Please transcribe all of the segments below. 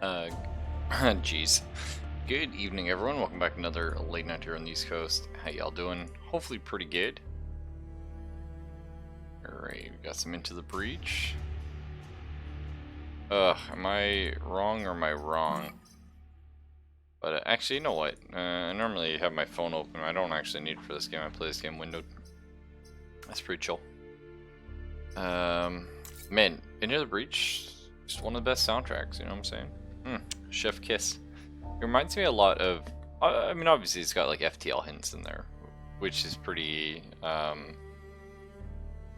Uh, Jeez. Good evening, everyone. Welcome back to another late night here on the East Coast. How y'all doing? Hopefully pretty good. Alright, we got some Into the Breach. Am I wrong or am I wrong? But actually, you know what? I normally have my phone open. I don't actually need it for this game. I play this game windowed. That's pretty chill. Man, Into the Breach, just one of the best soundtracks, you know what I'm saying? Chef Kiss. It reminds me a lot of, I mean, obviously it's got like FTL hints in there, which is pretty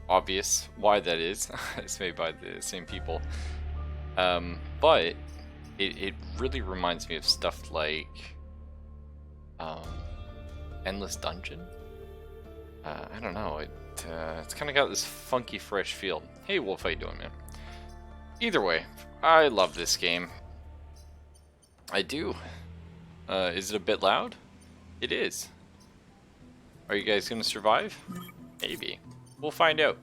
obvious why that is. It's made by the same people. But it really reminds me of stuff like Endless Dungeon. I don't know, it's kind of got this funky, fresh feel. Hey Wolf, how you doing, man? Either way, I love this game. I do. Is it a bit loud? It is. Are you guys gonna survive? Maybe. We'll find out.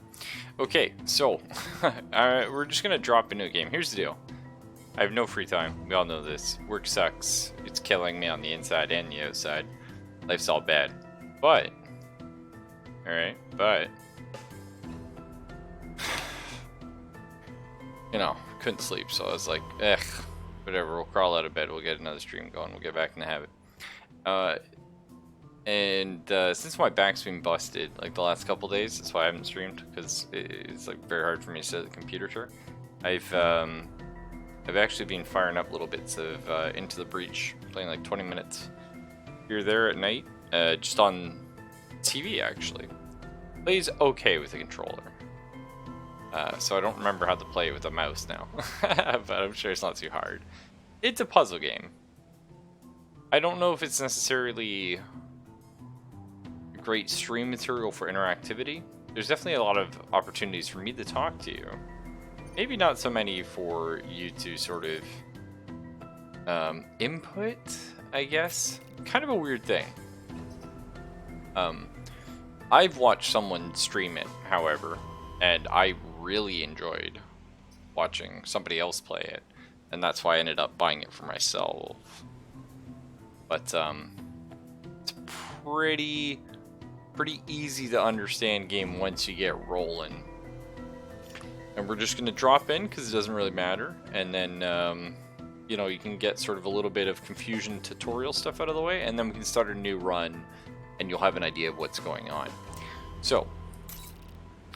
Okay, so we're just gonna drop into a game. Here's the deal. I have no free time. We all know this. Work sucks. It's killing me on the inside and the outside. Life's all bad. But, alright, but, you know, couldn't sleep, so I was like, whatever, we'll crawl out of bed, we'll get another stream going, we'll get back in the habit. Since my back's been busted, like the last couple days, that's why I haven't streamed, because it's like very hard for me to sit at the computer chair. I've actually been firing up little bits of Into the Breach, playing like 20 minutes here or there at night, just on TV actually. Plays okay with a controller. So I don't remember how to play it with a mouse now, but I'm sure it's not too hard. It's a puzzle game. I don't know if it's necessarily great stream material for interactivity. There's definitely a lot of opportunities for me to talk to you. Maybe not so many for you to sort of input, I guess. Kind of a weird thing. I've watched someone stream it, however, and I really enjoyed watching somebody else play it, and that's why I ended up buying it for myself. But it's pretty easy to understand game once you get rolling. And we're just gonna drop in because it doesn't really matter, and then you know, you can get sort of a little bit of confusion tutorial stuff out of the way, and then we can start a new run and you'll have an idea of what's going on. So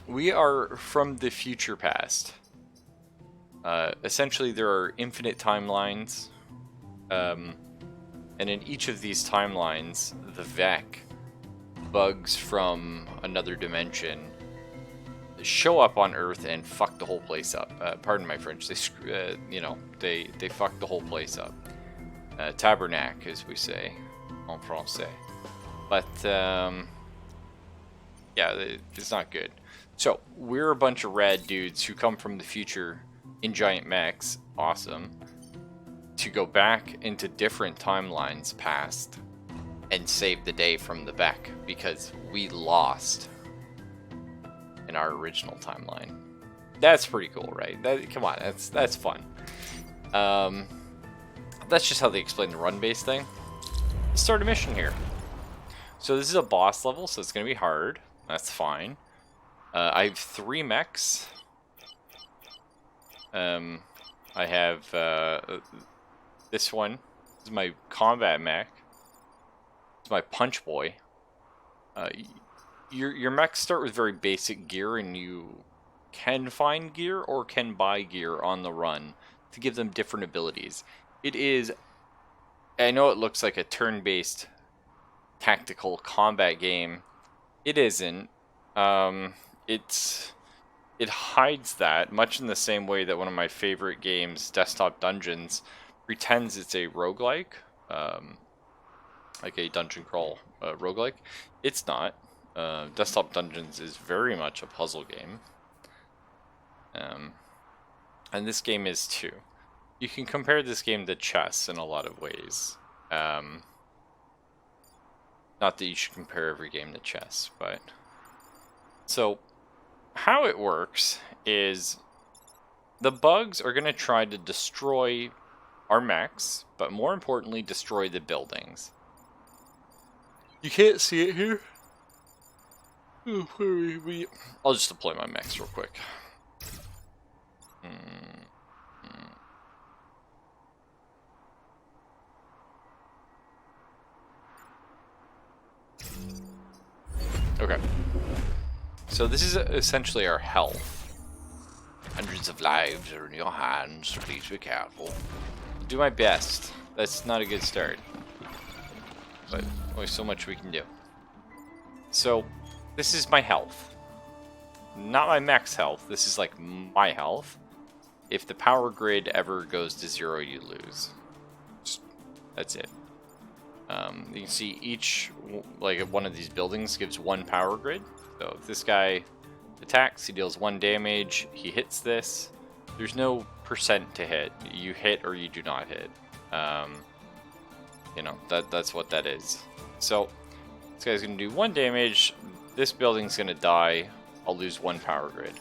we are from the future past. Essentially, there are infinite timelines, and in each of these timelines, the Vec, bugs from another dimension, show up on Earth and fuck the whole place up. Pardon my French. They, you know, they fuck the whole place up. Tabernacle, as we say en français. But yeah, it's not good. So, we're a bunch of rad dudes who come from the future in giant mechs, awesome, to go back into different timelines past and save the day from the Vec, because we lost in our original timeline. That's pretty cool, right? Come on, that's fun. That's just how they explain the run-based thing. Let's start a mission here. So this is a boss level, so it's going to be hard. That's fine. I have 3 mechs. I have this one. This is my combat mech. It's my punch boy. Your mechs start with very basic gear, and you can find gear or can buy gear on the run to give them different abilities. It is, I know it looks like a turn-based tactical combat game. It isn't. It hides that, much in the same way that one of my favorite games, Desktop Dungeons, pretends it's a roguelike, like a dungeon crawl roguelike. It's not. Desktop Dungeons is very much a puzzle game. And this game is too. You can compare this game to chess in a lot of ways. Not that you should compare every game to chess, but... So, how it works is the bugs are going to try to destroy our mechs, but more importantly, destroy the buildings. You can't see it here. I'll just deploy my mechs real quick. Okay. So this is essentially our health. Hundreds of lives are in your hands, so please be careful. I'll do my best. That's not a good start. But only so much we can do. So, this is my health. Not my max health, this is like my health. If the power grid ever goes to 0, you lose. That's it. You can see each, like one of these buildings gives 1 power grid. So if this guy attacks, he deals 1 damage, he hits this. There's no percent to hit. You hit or you do not hit. You know, that's what that is. So this guy's going to do 1 damage. This building's going to die. I'll lose 1 power grid.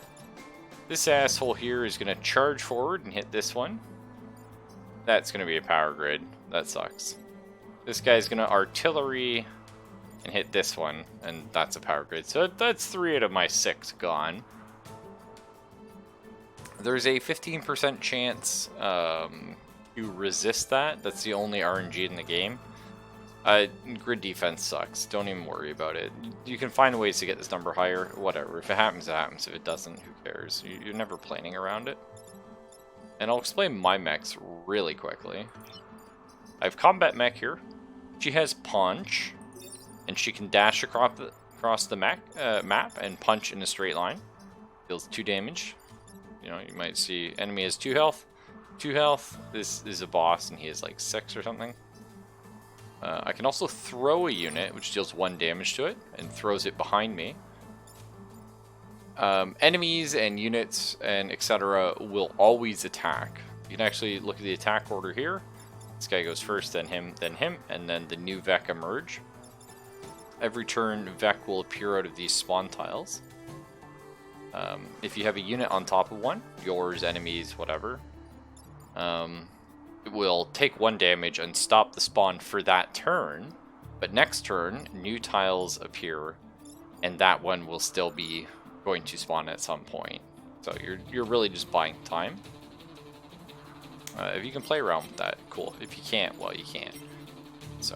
This asshole here is going to charge forward and hit this one. That's going to be a power grid. That sucks. This guy's going to artillery and hit this one, and that's a power grid. So that's 3 out of my 6 gone. There's a 15% chance to resist that. That's the only RNG in the game. Grid defense sucks. Don't even worry about it. You can find ways to get this number higher. Whatever. If it happens, it happens. If it doesn't, who cares? You're never planning around it. And I'll explain my mechs really quickly. I have combat mech here. She has punch, and she can dash across the map and punch in a straight line. Deals 2 damage. You know, you might see enemy has 2 health. 2 health. This is a boss, and he has like 6 or something. I can also throw a unit, which deals 1 damage to it, and throws it behind me. Enemies and units and etc. will always attack. You can actually look at the attack order here. This guy goes first, then him, and then the new Vec emerge. Every turn, Vec will appear out of these spawn tiles. If you have a unit on top of one, yours, enemies, whatever, it will take 1 damage and stop the spawn for that turn. But next turn, new tiles appear, and that one will still be going to spawn at some point. So you're really just buying time. If you can play around with that, cool. If you can't, well, you can't. So,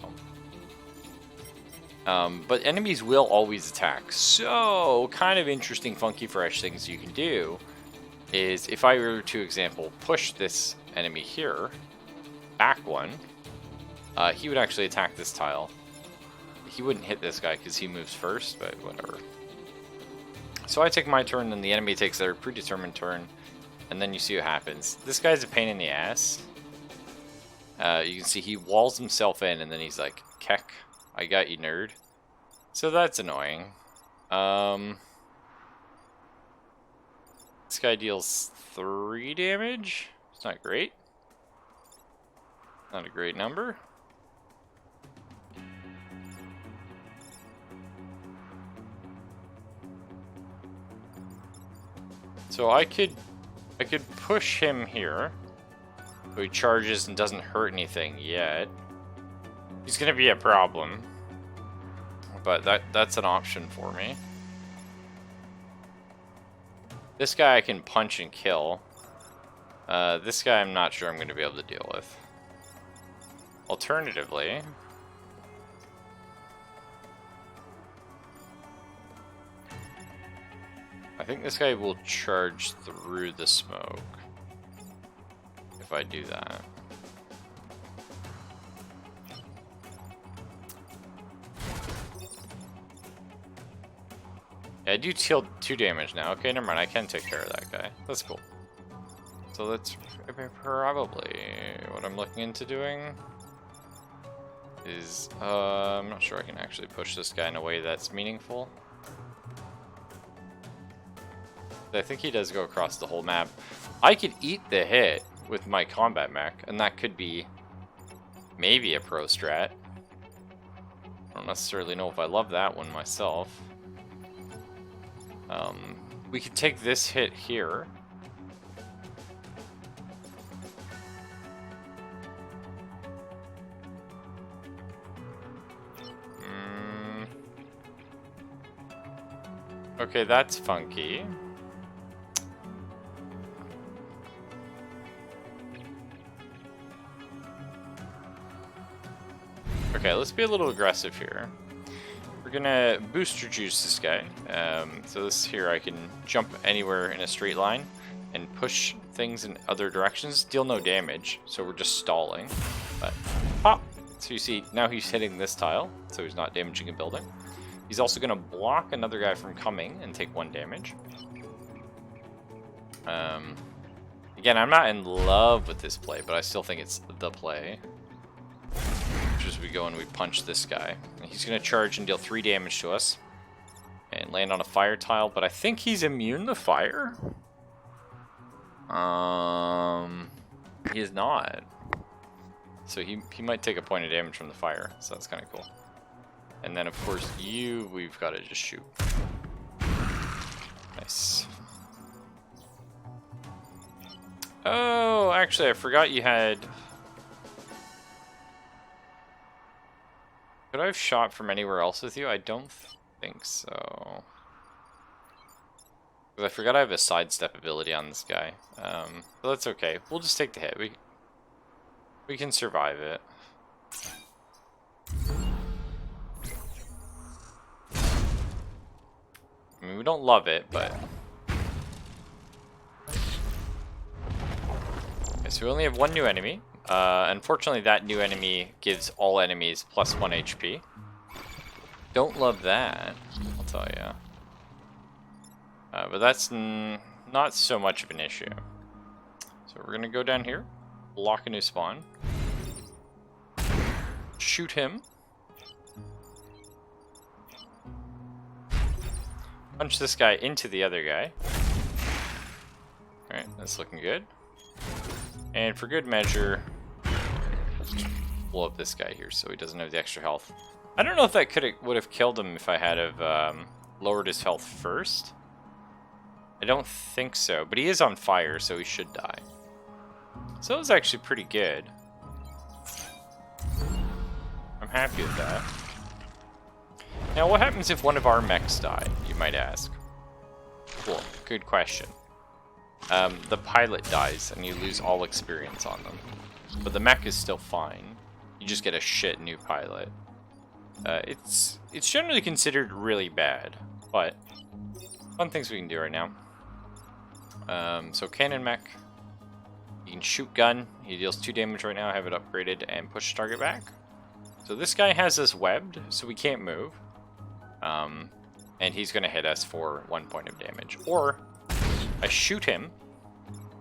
but enemies will always attack. So, kind of interesting, funky, fresh things you can do is if I were to, example, push this enemy here, back 1, he would actually attack this tile. He wouldn't hit this guy because he moves first, but whatever. So I take my turn, then the enemy takes their predetermined turn. And then you see what happens. This guy's a pain in the ass. You can see he walls himself in, and then he's like, "Keck, I got you, nerd." So that's annoying. This guy deals 3 damage. It's not great. Not a great number. So I could push him here, so he charges and doesn't hurt anything yet. He's gonna be a problem, but that's an option for me. This guy I can punch and kill. This guy I'm not sure I'm gonna be able to deal with. Alternatively, I think this guy will charge through the smoke if I do that. Yeah, I do deal 2 damage now. Okay, never mind. I can take care of that guy. That's cool. So that's probably what I'm looking into doing. Is I'm not sure I can actually push this guy in a way that's meaningful. I think he does go across the whole map. I could eat the hit with my combat mech, and that could be maybe a pro strat. I don't necessarily know if I love that one myself. We could take this hit here. Okay, that's funky. Okay, let's be a little aggressive here. We're gonna booster juice this guy. So this here, I can jump anywhere in a straight line and push things in other directions. Deal no damage, so we're just stalling. But pop! So you see, now he's hitting this tile, so he's not damaging a building. He's also gonna block another guy from coming and take 1 damage. Again, I'm not in love with this play, but I still think it's the play. As we go and we punch this guy. And he's going to charge and deal 3 damage to us. And land on a fire tile, but I think he's immune to fire? He is not. So he might take a point of damage from the fire, so that's kind of cool. And then of course we've got to just shoot. Nice. Oh, actually I forgot you had... Could I have shot from anywhere else with you? I don't think so. Because I forgot I have a sidestep ability on this guy. But that's okay. We'll just take the hit. We can survive it. I mean, we don't love it, but... Okay, so we only have 1 new enemy. Unfortunately, that new enemy gives all enemies +1 HP. Don't love that, I'll tell you. But that's not so much of an issue. So we're gonna go down here, block a new spawn, shoot him, punch this guy into the other guy. Alright, that's looking good. And for good measure, blow up this guy here so he doesn't have the extra health. I don't know if that would have killed him if I had have lowered his health first. I don't think so, but he is on fire, so he should die. So it was actually pretty good. I'm happy with that. Now, what happens if one of our mechs die, you might ask? Cool, good question. The pilot dies, and you lose all experience on them. But the mech is still fine. You just get a shit new pilot. It's generally considered really bad, but fun things we can do right now. So cannon mech. You can shoot gun. He deals 2 damage right now. I have it upgraded and push target back. So this guy has us webbed, so we can't move. And he's going to hit us for 1 point of damage. Or I shoot him,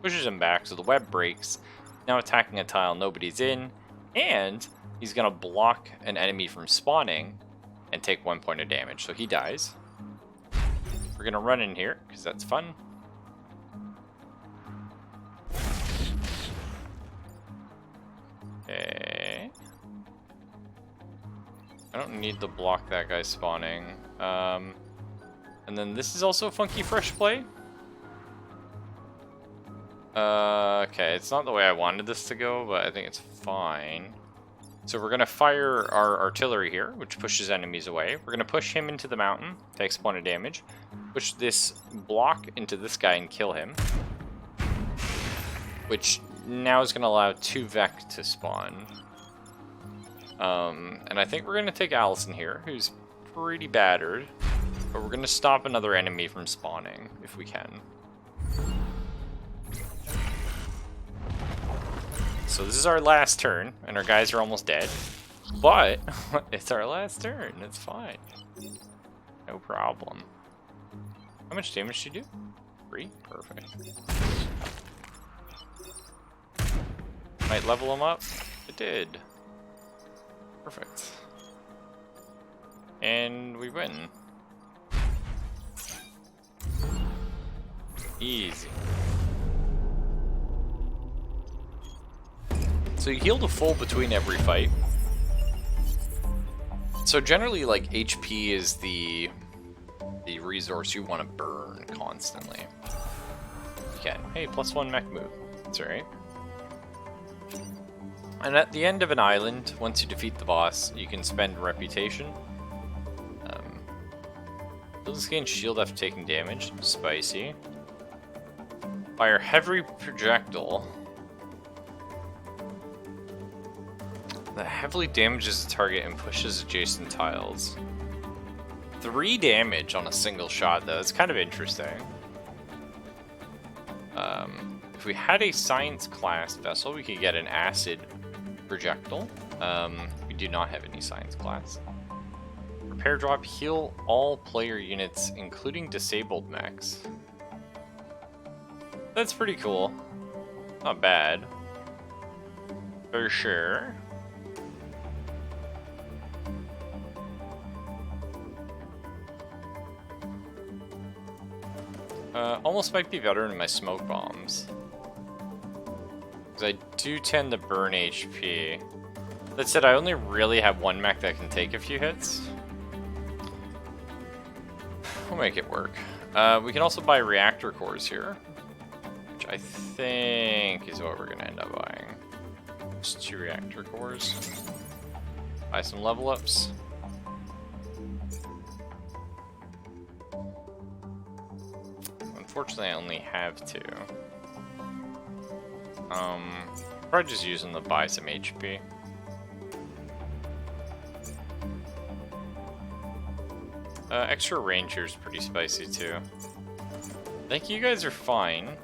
pushes him back, so the web breaks. Now attacking a tile nobody's in, and he's going to block an enemy from spawning and take 1 point of damage. So he dies. We're going to run in here, because that's fun. Okay. I don't need to block that guy spawning. And then this is also a funky fresh play. Okay, it's not the way I wanted this to go, but I think it's fine. So we're going to fire our artillery here, which pushes enemies away. We're going to push him into the mountain, takes 1 point of damage. Push this block into this guy and kill him. Which now is going to allow 2 Vec to spawn. And I think we're going to take Allison here, who's pretty battered. But we're going to stop another enemy from spawning, if we can. So this is our last turn, and our guys are almost dead. But it's our last turn. It's fine. No problem. How much damage did you do? 3? Perfect. Might level him up. It did. Perfect. And we win. Easy. So you heal to full between every fight. So generally, like, HP is the resource you want to burn constantly. You can. Hey, +1 mech move. That's alright. And at the end of an island, once you defeat the boss, you can spend reputation. Buildings gain shield after taking damage. Spicy. Fire heavy projectile. That heavily damages the target and pushes adjacent tiles. 3 damage on a single shot, though. It's kind of interesting. If we had a science class vessel, we could get an acid projectile. We do not have any science class. Repair drop, heal all player units, including disabled mechs. That's pretty cool. Not bad. For sure. Almost might be better than my smoke bombs. Because I do tend to burn HP. That said, I only really have one mech that can take a few hits. We'll make it work. We can also buy reactor cores here, which I think is what we're going to end up buying. Just 2 reactor cores. Buy some level ups. Unfortunately, I only have 2. Probably just using the buy some HP. Extra range here is pretty spicy too. I think you guys are fine.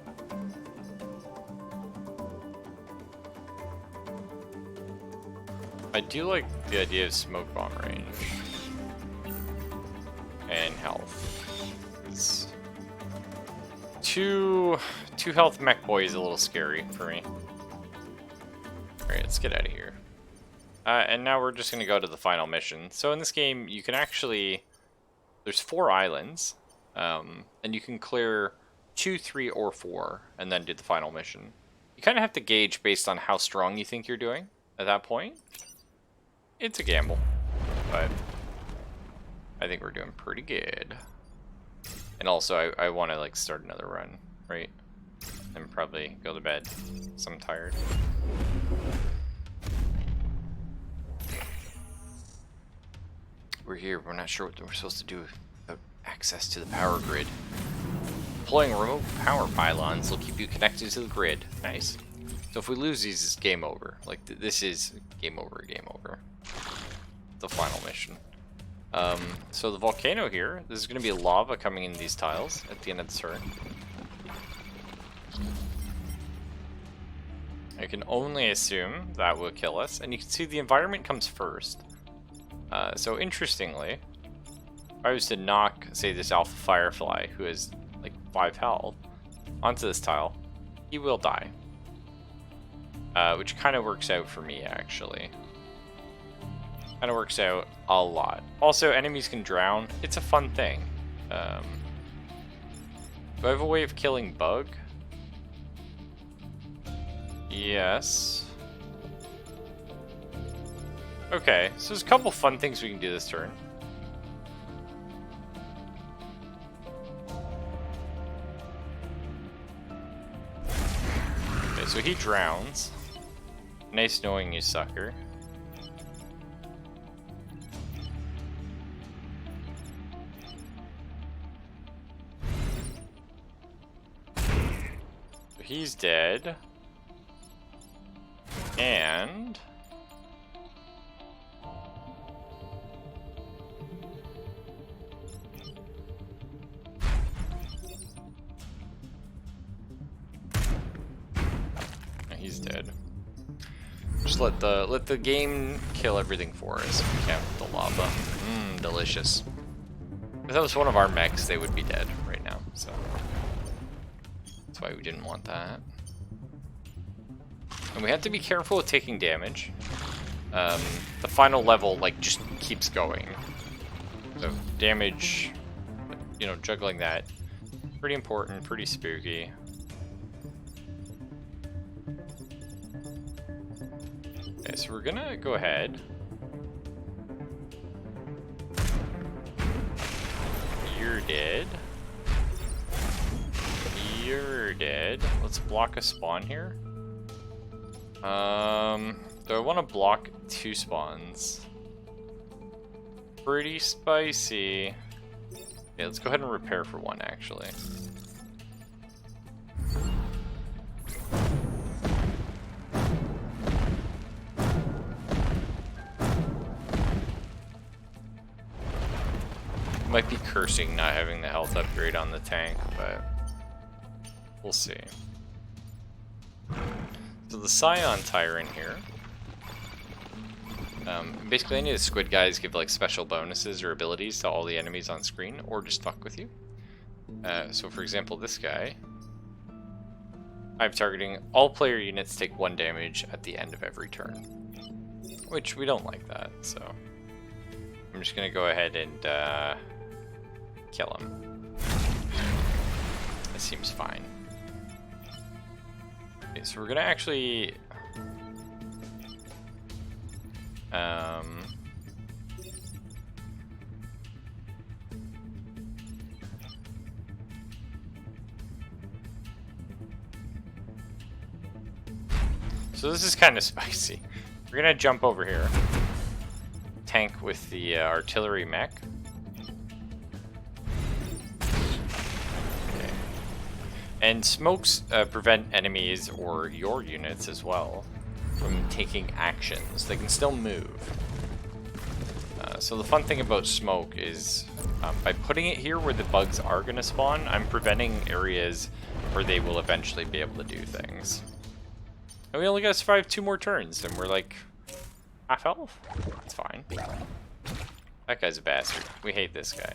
I do like the idea of smoke bomb range and health. It's two health mech boy is a little scary for me. Alright, let's get out of here. And now we're just gonna go to the final mission. So in this game, you can actually, there's 4 islands, and you can clear 2, 3, or 4, and then do the final mission. You kind of have to gauge based on how strong you think you're doing at that point. It's a gamble, but I think we're doing pretty good. And also, I want to like start another run, right? And probably go to bed, so I'm tired. We're here, we're not sure what we're supposed to do without access to the power grid. Deploying remote power pylons will keep you connected to the grid. Nice. So if we lose these, it's game over. Like, this is game over, game over. The final mission. So the volcano here, this is going to be lava coming in these tiles at the end of the turn. I can only assume that will kill us. And you can see the environment comes first. So interestingly, if I was to knock, say, this Alpha Firefly, who has like 5 health, onto this tile, he will die. Which kind of works out for me, actually. Kind of works out a lot. Also, enemies can drown. It's a fun thing. Do I have a way of killing bug? Yes. Okay, so there's a couple fun things we can do this turn. Okay, so he drowns. Nice knowing you, sucker. So he's dead. And he's dead. Just let the game kill everything for us. We can't with the lava. Delicious. If that was one of our mechs, they would be dead right now. So that's why we didn't want that. And we have to be careful with taking damage. The final level, like, just keeps going. So damage, you know, juggling that, pretty important, pretty spooky. Okay, so we're gonna go ahead. You're dead. You're dead. Let's block a spawn here. Do I want to block 2 spawns? Pretty spicy. Okay, let's go ahead and repair for one, actually. Might be cursing not having the health upgrade on the tank, but we'll see. So the Scion Tyrant here. Basically any of the squid guys give like special bonuses or abilities to all the enemies on screen, or just fuck with you. So for example, this guy. I have targeting. All player units take 1 damage at the end of every turn. Which we don't like that, so I'm just gonna go ahead and kill him. That seems fine. Okay, so we're gonna actually so this is kind of spicy. We're gonna jump over here. Tank with the artillery mech. Okay. And smokes prevent enemies or your units as well from taking actions. They can still move. So the fun thing about smoke is by putting it here where the bugs are going to spawn, I'm preventing areas where they will eventually be able to do things. And we only got to survive 2 more turns, and we're like half health. It's fine. That guy's a bastard. We hate this guy.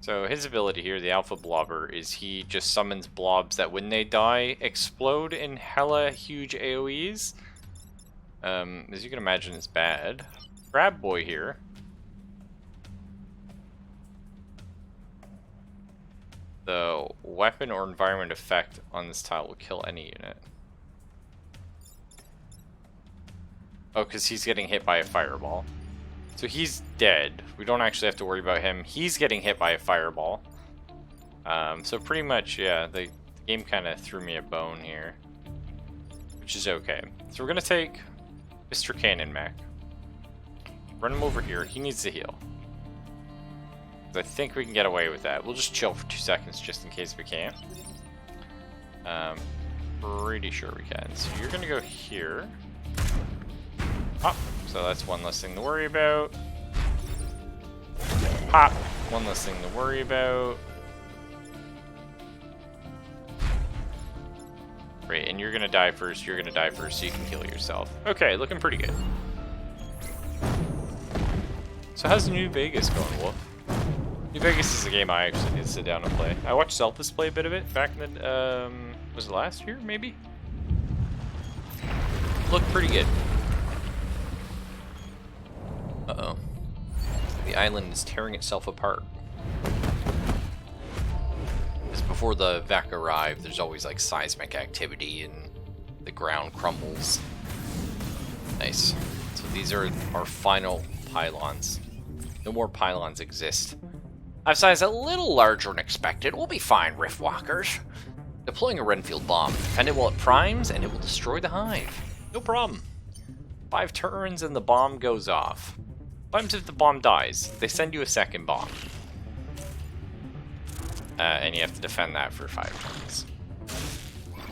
So his ability here, the Alpha Blobber, is he just summons blobs that when they die, explode in hella huge AoEs. As you can imagine, it's bad. Crab Boy here. The weapon or environment effect on this tile will kill any unit. Oh, because he's getting hit by a fireball. So he's dead. We don't actually have to worry about him. He's getting hit by a fireball. So pretty much, yeah, the game kind of threw me a bone here. Which is okay. So we're going to take Mr. Cannon Mech. Run him over here. He needs to heal. I think we can get away with that. We'll just chill for 2 seconds just in case we can. Pretty sure we can. So you're going to go here. Pop. So that's one less thing to worry about. Pop. One less thing to worry about. Great, and you're gonna die first, you're gonna die first, so you can heal yourself. Okay, looking pretty good. So how's New Vegas going, Wolf? New Vegas is a game I actually need to sit down and play. I watched Zelpus play a bit of it back in the, was it last year, maybe? Looked pretty good. Uh-oh. The island is tearing itself apart. Because before the Vec arrive, there's always like seismic activity and the ground crumbles. Nice. So these are our final pylons. No more pylons exist. I've sized a little larger than expected. We'll be fine, Riftwalkers. Deploying a Renfield bomb. Defend it while it primes, and it will destroy the hive. No problem. 5 turns and the bomb goes off. Sometimes if the bomb dies, they send you a second bomb. And you have to defend that for 5 turns.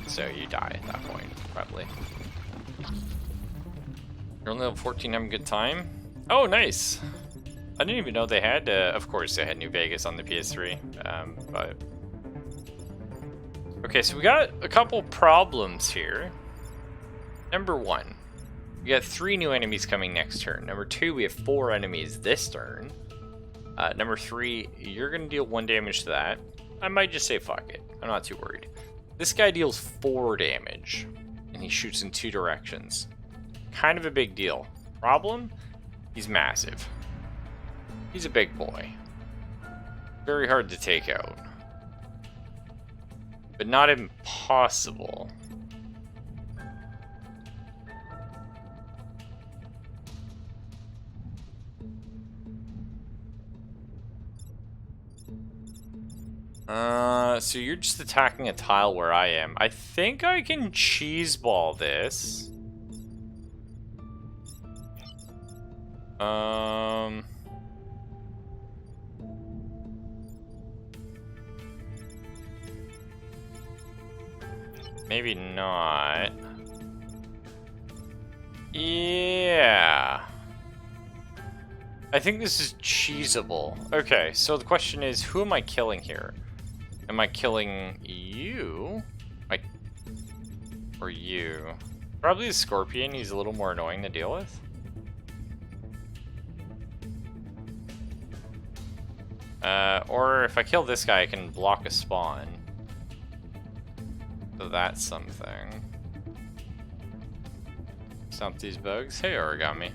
So you die at that point, probably. You're only level 14, having a good time? Oh, nice! I didn't even know they had, of course they had New Vegas on the PS3, but... Okay, so we got a couple problems here. Number 1, we got 3 new enemies coming next turn. Number 2, we have 4 enemies this turn. Number 3, you're gonna deal 1 damage to that. I might just say fuck it, I'm not too worried. This guy deals 4 damage, and he shoots in 2 directions. Kind of a big deal. Problem? He's massive. He's a big boy. Very hard to take out. But not impossible. So you're just attacking a tile where I am. I think I can cheeseball this. Maybe not. Yeah. I think this is cheesable. Okay, so the question is, who am I killing here? Am I killing you? Or you? Probably the Scorpion. He's a little more annoying to deal with. Or if I kill this guy, I can block a spawn. So that's something. Stomp these bugs. Hey, Origami.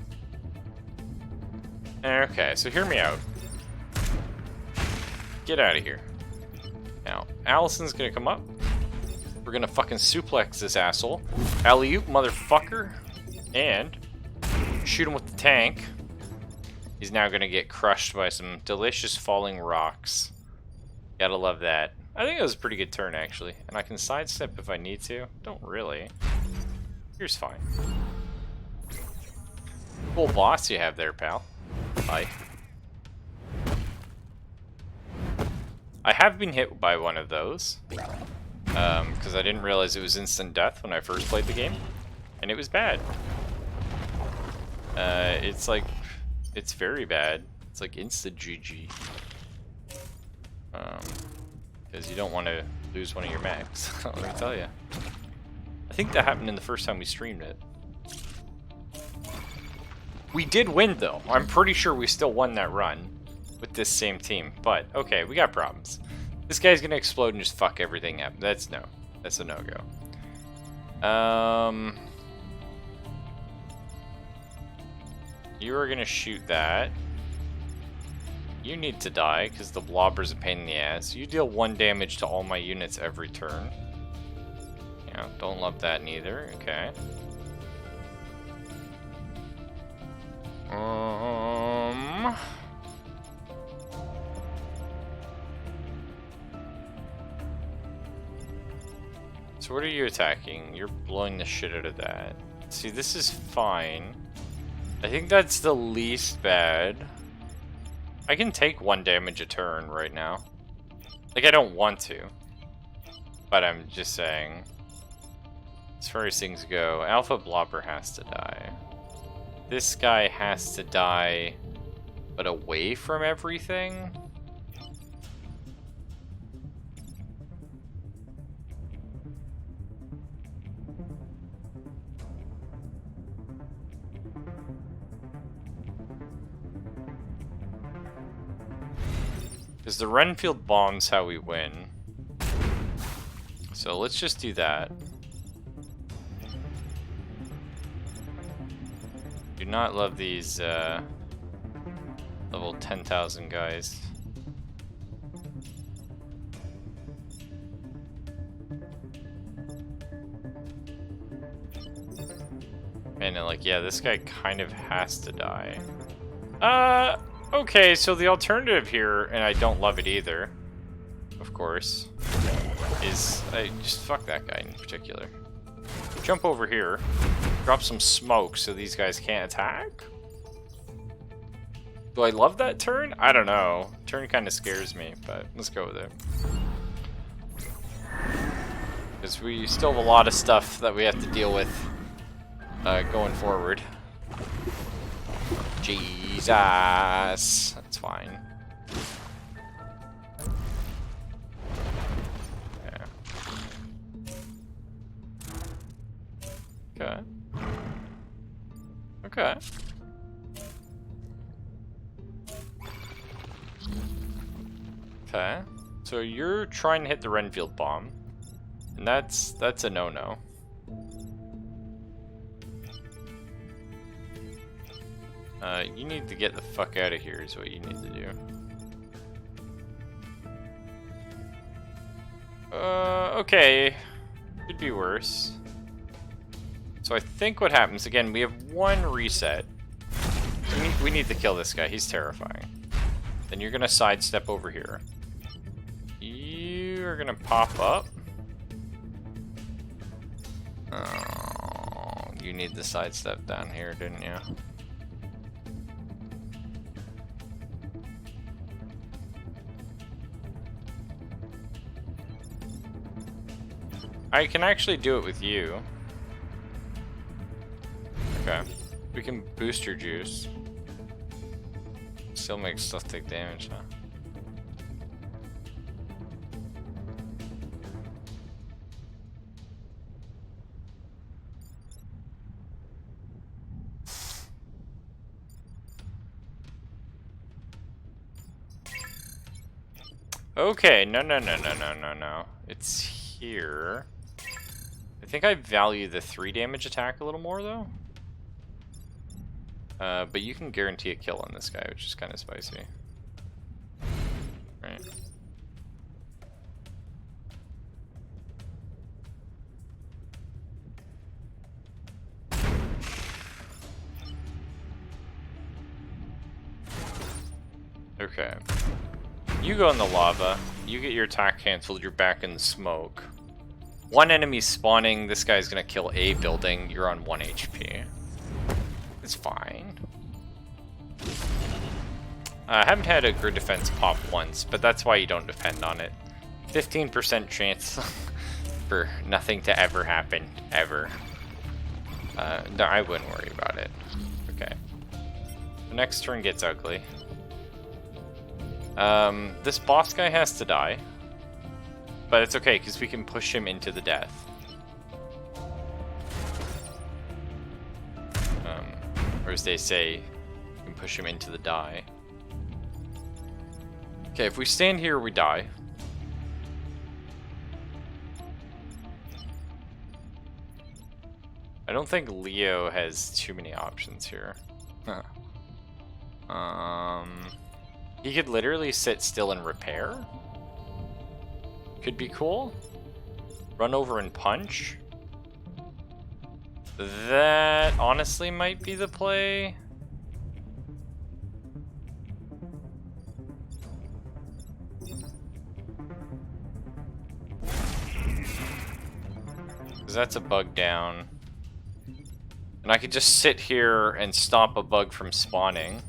Okay, so hear me out. Get out of here. Now, Allison's gonna come up. We're gonna fucking suplex this asshole. Alley-oop, motherfucker. And shoot him with the tank. He's now gonna get crushed by some delicious falling rocks. Gotta love that. I think it was a pretty good turn, actually. And I can sidestep if I need to. Don't really. Here's fine. Cool boss you have there, pal. Bye. I have been hit by one of those. Because I didn't realize it was instant death when I first played the game. And it was bad. It's like... It's very bad. It's like instant GG. Because you don't want to lose one of your mechs, let me tell you. I think that happened in the first time we streamed it. We did win, though. I'm pretty sure we still won that run with this same team. But, okay, we got problems. This guy's gonna explode and just fuck everything up. That's no. That's a no-go. You are gonna shoot that. You need to die, because the Blobber's a pain in the ass. You deal 1 damage to all my units every turn. Yeah, don't love that neither. Okay. So what are you attacking? You're blowing the shit out of that. See, this is fine. I think that's the least bad. I can take 1 damage a turn right now. Like, I don't want to. But I'm just saying. As far as things go, Alpha Blobber has to die. This guy has to die, but away from everything? Because the Renfield bomb's how we win. So let's just do that. Do not love these level 10,000 guys. And like, yeah, this guy kind of has to die. Okay, so the alternative here, and I don't love it either, of course, is I just fuck that guy in particular. Jump over here, drop some smoke so these guys can't attack? Do I love that turn? I don't know. Turn kind of scares me, but let's go with it. Because we still have a lot of stuff that we have to deal with going forward. Jesus, that's fine. Yeah. Okay. Okay. Okay. So you're trying to hit the Renfield bomb, and that's a no-no. You need to get the fuck out of here is what you need to do. Okay. Could be worse. So I think what happens, again, we have 1 reset. We need to kill this guy, he's terrifying. Then you're gonna sidestep over here. You are gonna pop up. Oh, you need the sidestep down here, didn't you? I can actually do it with you. Okay. We can boost your juice. Still makes stuff take damage, huh? Okay, no. It's here. I think I value the 3 damage attack a little more, though. But you can guarantee a kill on this guy, which is kind of spicy. Right. Okay. You go in the lava, you get your attack cancelled, you're back in the smoke. One enemy spawning, this guy's gonna kill a building, you're on 1 HP. It's fine. I haven't had a grid defense pop once, but that's why you don't depend on it. 15% chance for nothing to ever happen, ever. No, I wouldn't worry about it. Okay. The next turn gets ugly. This boss guy has to die. But it's okay, because we can push him into the death. Or as they say, we can push him into the die. Okay, if we stand here, we die. I don't think Leo has too many options here. He could literally sit still and repair. Could be cool. Run over and punch. That honestly might be the play. Because that's a bug down. And I could just sit here and stop a bug from spawning.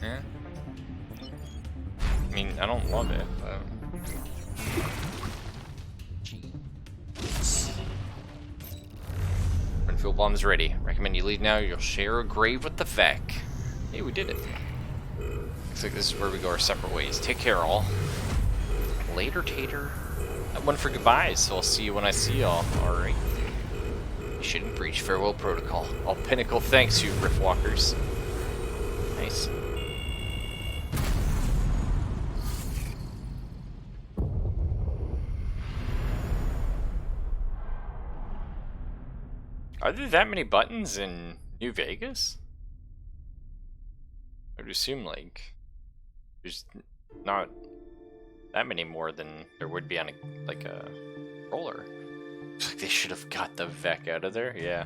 Yeah. I mean, I don't love it, but... When fuel bomb's ready. Recommend you leave now, you'll share a grave with the Vec. Hey, we did it. Looks like this is where we go our separate ways. Take care, all. Later, Tater. That one for goodbyes, so I'll see you when I see y'all. Alright. You shouldn't breach farewell protocol. All Pinnacle thanks you, Riftwalkers. Nice. Are there that many buttons in New Vegas? I would assume, like, there's not that many more than there would be on a, like a roller. Looks like they should have got the Vec out of there, yeah.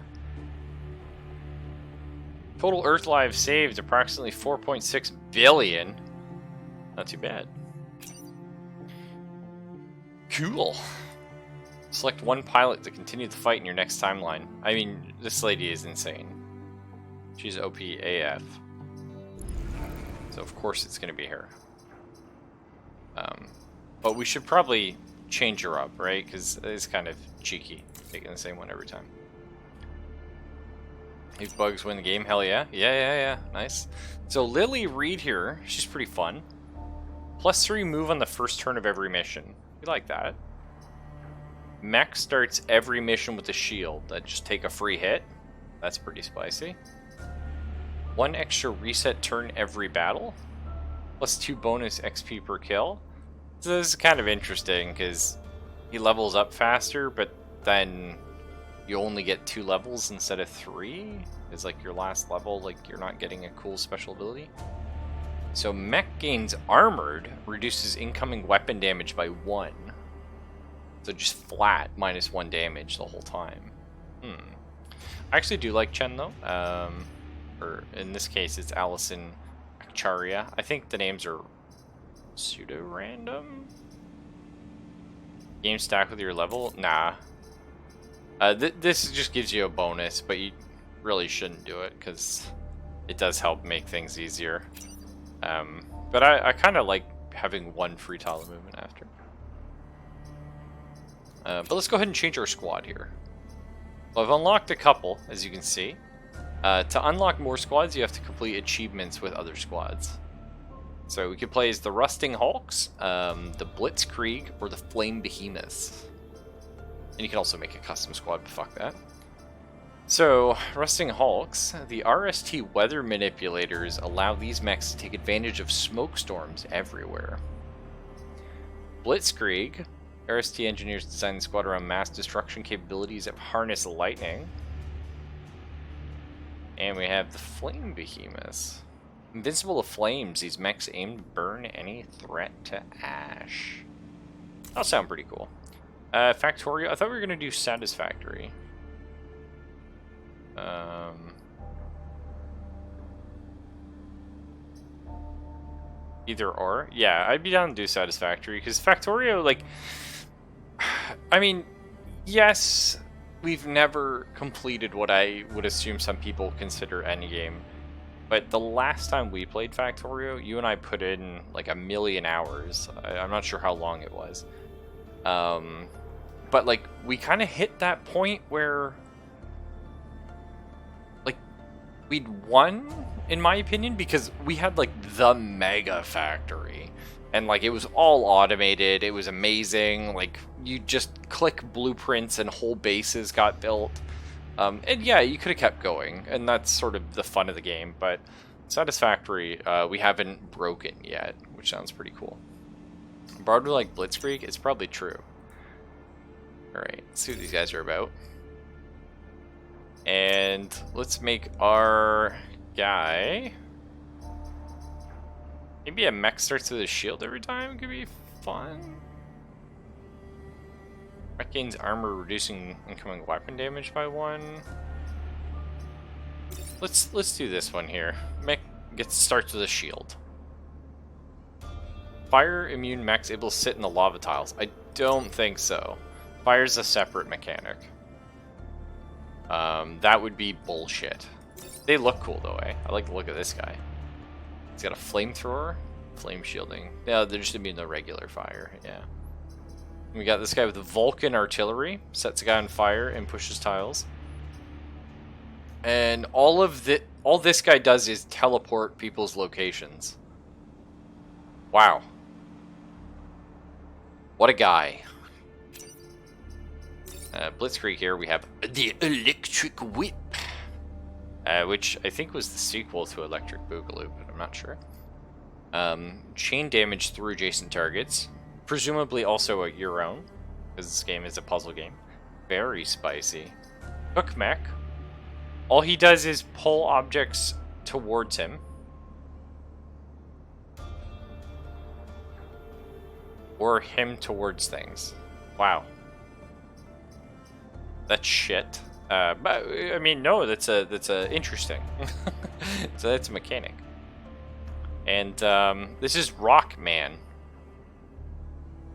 Total Earth lives saved, approximately 4.6 billion. Not too bad. Cool. Select one pilot to continue the fight in your next timeline. I mean, this lady is insane. She's OP AF. So of course it's going to be her. But we should probably change her up, right? Because it's kind of cheeky, taking the same one every time. If bugs win the game, hell yeah. Yeah. Nice. So Lily Reed here, she's pretty fun. +3 move on the first turn of every mission. We like that. Mech starts every mission with a shield that just take a free hit. That's pretty spicy. 1 extra reset turn every battle. +2 bonus XP per kill. So this is kind of interesting because he levels up faster, but then you only get 2 levels instead of 3. It's like your last level, like you're not getting a cool special ability. So Mech gains armored, reduces incoming weapon damage by 1. So just flat -1 damage the whole time. I actually do like Chen though. Or in this case, it's Allison Acharya. I think the names are pseudo-random. Game stack with your level? Nah. This just gives you a bonus, but you really shouldn't do it because it does help make things easier. But I kind of like having 1 free tile movement after. But let's go ahead and change our squad here. Well, I've unlocked a couple, as you can see. To unlock more squads, you have to complete achievements with other squads. So we could play as the Rusting Hulks, the Blitzkrieg, or the Flame Behemoths. And you can also make a custom squad, but fuck that. So, Rusting Hulks, the RST weather manipulators allow these mechs to take advantage of smoke storms everywhere. Blitzkrieg, RST engineers designed the squad around mass destruction capabilities of harness lightning. And we have the Flame Behemoths. Invincible to flames, these mechs aim to burn any threat to ash. That'll sound pretty cool. Factorio, I thought we were going to do Satisfactory. Either or. Yeah, I'd be down to do Satisfactory, because Factorio, like... I mean, yes, we've never completed what I would assume some people consider endgame. But the last time we played Factorio, you and I put in like 1,000,000 hours. I'm not sure how long it was. But like, we kind of hit that point where... we'd won, in my opinion, because we had like the mega factory, and like it was all automated. It was amazing. Like, you just click blueprints and whole bases got built. And yeah, you could have kept going, and that's sort of the fun of the game. But Satisfactory, we haven't broken yet, which sounds pretty cool. Broadway like Blitzkrieg, it's probably true. All right, let's see what these guys are about. And let's make our guy... maybe a mech starts with a shield every time. Could be fun. Mech gains armor, reducing incoming weapon damage by 1. Let's do this one here. Mech starts with a shield. Fire immune mechs able to sit in the lava tiles. I don't think so. Fire's a separate mechanic. That would be bullshit. They look cool though, eh? I like the look of this guy. He's got a flamethrower, flame shielding. Yeah, they're just immune to regular fire, yeah. And we got this guy with the Vulcan artillery, sets a guy on fire and pushes tiles. And all this guy does is teleport people's locations. Wow. What a guy. Blitzkrieg here, we have the Electric Whip, which I think was the sequel to Electric Boogaloo, but I'm not sure. Chain damage through adjacent targets, presumably also your own, because this game is a puzzle game. Very spicy. Hook mech. All he does is pull objects towards him. Or him towards things. Wow. That's shit. But I mean, no, that's interesting. So that's a mechanic. And this is Rockman.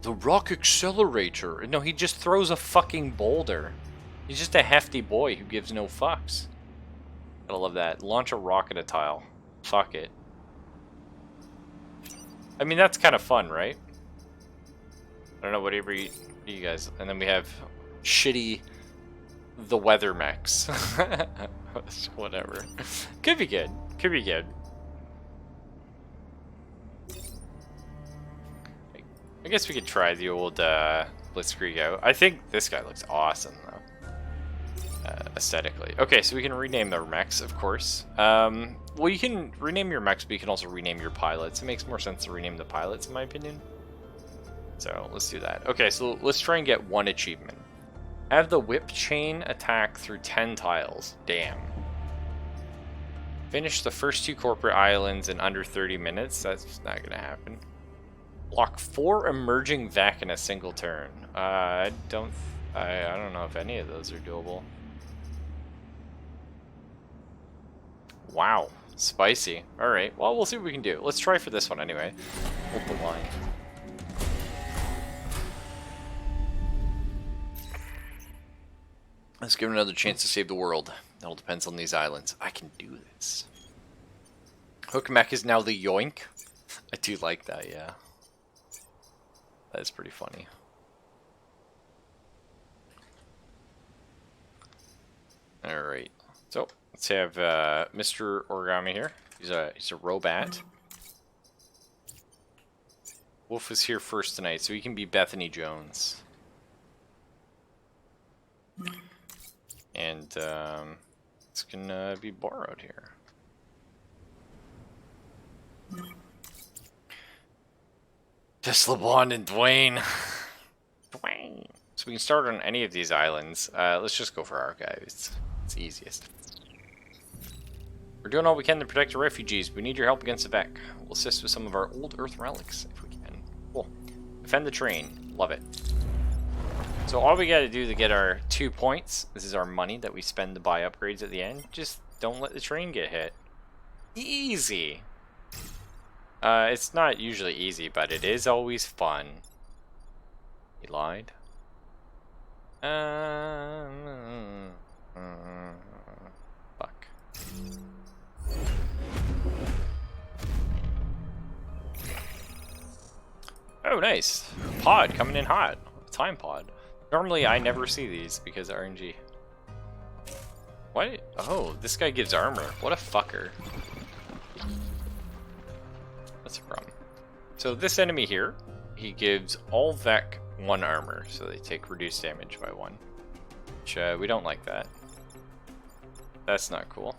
The Rock Accelerator. No, he just throws a fucking boulder. He's just a hefty boy who gives no fucks. Gotta love that. Launch a rocket at a tile. Fuck it. I mean, that's kind of fun, right? I don't know, whatever you guys... And then we have shitty... the weather mechs. Whatever. Could be good. Could be good. I guess we could try the old Blitzkrieg out. I think this guy looks awesome, though. Aesthetically. Okay, so we can rename their mechs, of course. Well, you can rename your mechs, but you can also rename your pilots. It makes more sense to rename the pilots, in my opinion. So, let's do that. Okay, so let's try and get one achievement. Have the whip chain attack through 10 tiles. Damn. Finish the first 2 corporate islands in under 30 minutes. That's not gonna happen. Block 4 emerging Vec in a single turn. I don't know if any of those are doable. Wow. Spicy. Alright, well, we'll see what we can do. Let's try for this one anyway. Hold the line. Let's give it another chance to save the world. It all depends on these islands. I can do this. Hook mech is now the yoink. I do like that, yeah. That is pretty funny. Alright, so let's have Mr. Origami here. He's a robot. Wolf is here first tonight, so he can be Bethany Jones. And it's gonna be borrowed here. Just LeBron and Dwayne. Dwayne. So we can start on any of these islands. Let's just go for Archives. It's easiest. We're doing all we can to protect the refugees. We need your help against the Vec. We'll assist with some of our old Earth relics if we can. Cool. Defend the train. Love it. So all we gotta do to get our 2 points, this is our money that we spend to buy upgrades at the end, just don't let the train get hit. Easy. It's not usually easy, but it is always fun. He lied. Fuck. Oh, nice. Pod coming in hot. Time pod. Normally, I never see these because of RNG. What? Oh, this guy gives armor. What a fucker. That's a problem. So this enemy here, he gives all Vec 1 armor, so they take reduced damage by 1. Which, we don't like that. That's not cool.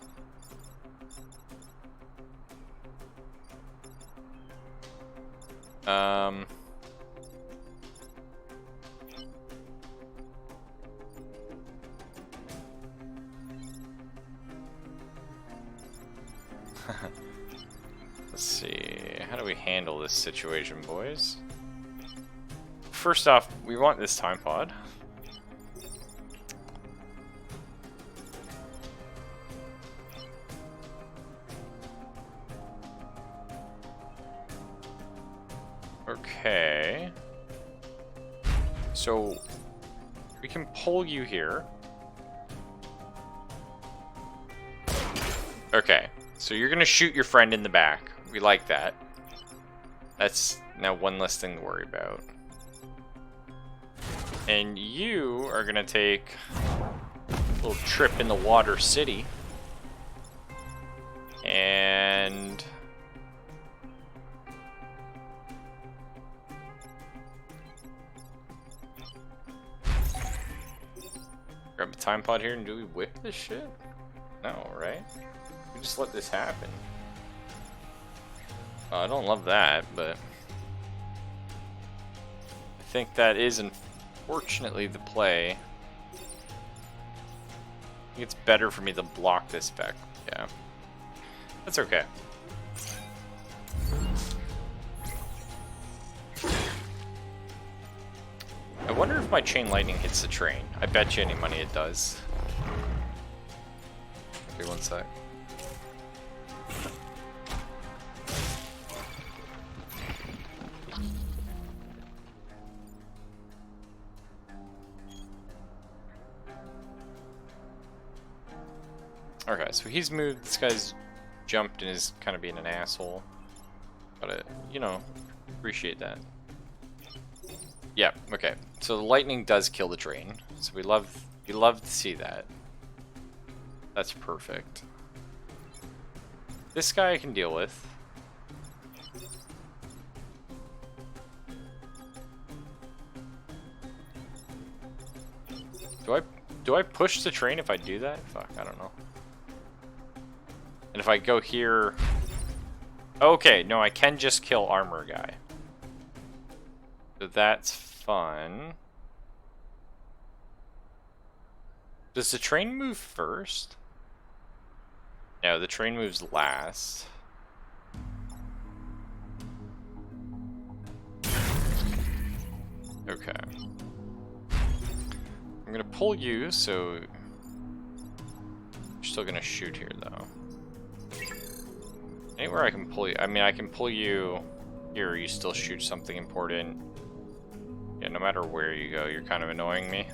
Let's see, how do we handle this situation, boys? First off, we want this time pod. Okay. So, we can pull you here. Okay, so you're gonna shoot your friend in the back. We like that. That's now one less thing to worry about. And you are gonna take a little trip in the Water City. And grab a time pod here, and do we whip this shit? No, right? We just let this happen. I don't love that, but I think that is unfortunately the play. I think it's better for me to block this back. Yeah. That's okay. I wonder if my chain lightning hits the train. I bet you any money it does. Okay, one sec. Okay, so he's moved. This guy's jumped and is kind of being an asshole. But, you know, appreciate that. Yeah, okay. So the lightning does kill the train. So we love to see that. That's perfect. This guy I can deal with. Do I push the train if I do that? Fuck, I don't know. And if I go here... Okay, no, I can just kill armor guy. So that's fun. Does the train move first? No, the train moves last. Okay. I'm gonna pull you, so... You're still gonna shoot here, though. Anywhere I can pull you... I mean, I can pull you here, you still shoot something important. Yeah, no matter where you go, you're kind of annoying me.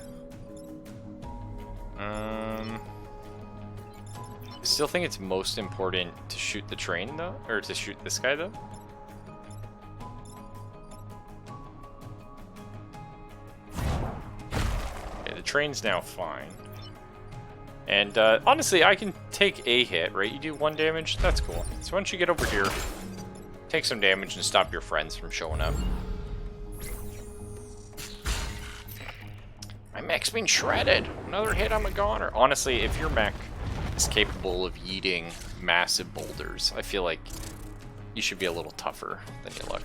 I still think it's most important to shoot the train, though? Or to shoot this guy, though? Okay, the train's now fine. And honestly, I can take a hit, right? You do 1 damage, that's cool. So once you get over here, take some damage and stop your friends from showing up. My mech's been shredded. Another hit, I'm a goner. Honestly, if your mech is capable of yeeting massive boulders, I feel like you should be a little tougher than you look.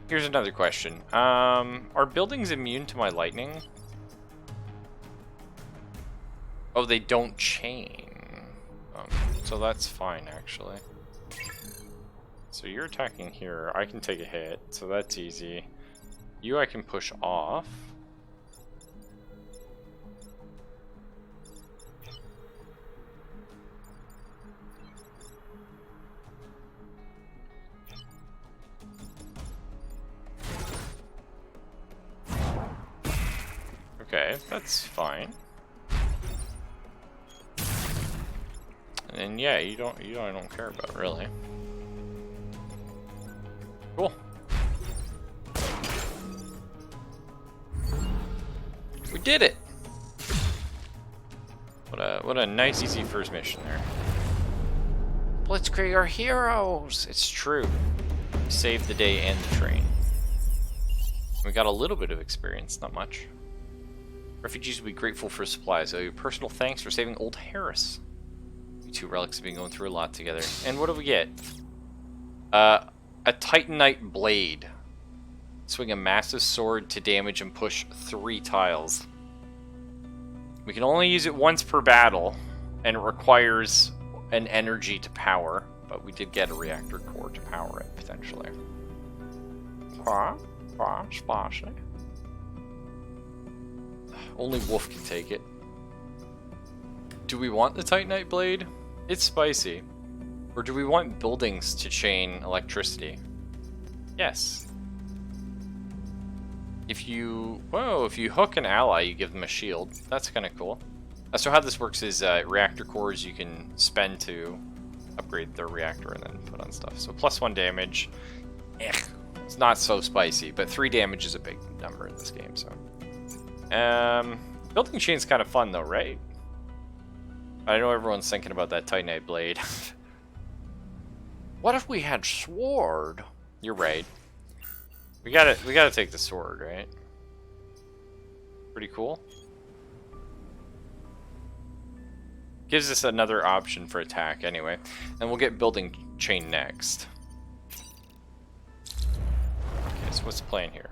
Here's another question. Are buildings immune to my lightning? Oh, they don't chain. So that's fine, actually. So you're attacking here. I can take a hit, so that's easy. You I can push off. Okay, that's fine. And then yeah, I don't care about really. Cool. We did it. What a nice easy first mission there. Blitzkrieg are heroes. It's true. We saved the day and the train. We got a little bit of experience, not much. Refugees will be grateful for supplies. So your personal thanks for saving old Harris. You two relics have been going through a lot together. And what do we get? A Titanite Blade. Swing a massive sword to damage and push 3 tiles. We can only use it once per battle, and it requires an energy to power. But we did get a reactor core to power it, potentially. Splashy. Only Wolf can take it. Do we want the Titanite Blade? It's spicy. Or do we want buildings to chain electricity? Yes. If you hook an ally, you give them a shield. That's kind of cool. So how this works is reactor cores you can spend to upgrade their reactor and then put on stuff. So +1 damage. It's not so spicy, but 3 damage is a big number in this game, so. Building chain's kind of fun though, right? I know everyone's thinking about that Titanite Blade. What if we had sword? You're right. We gotta take the sword, right? Pretty cool. Gives us another option for attack anyway. And we'll get building chain next. Okay, so what's the plan here?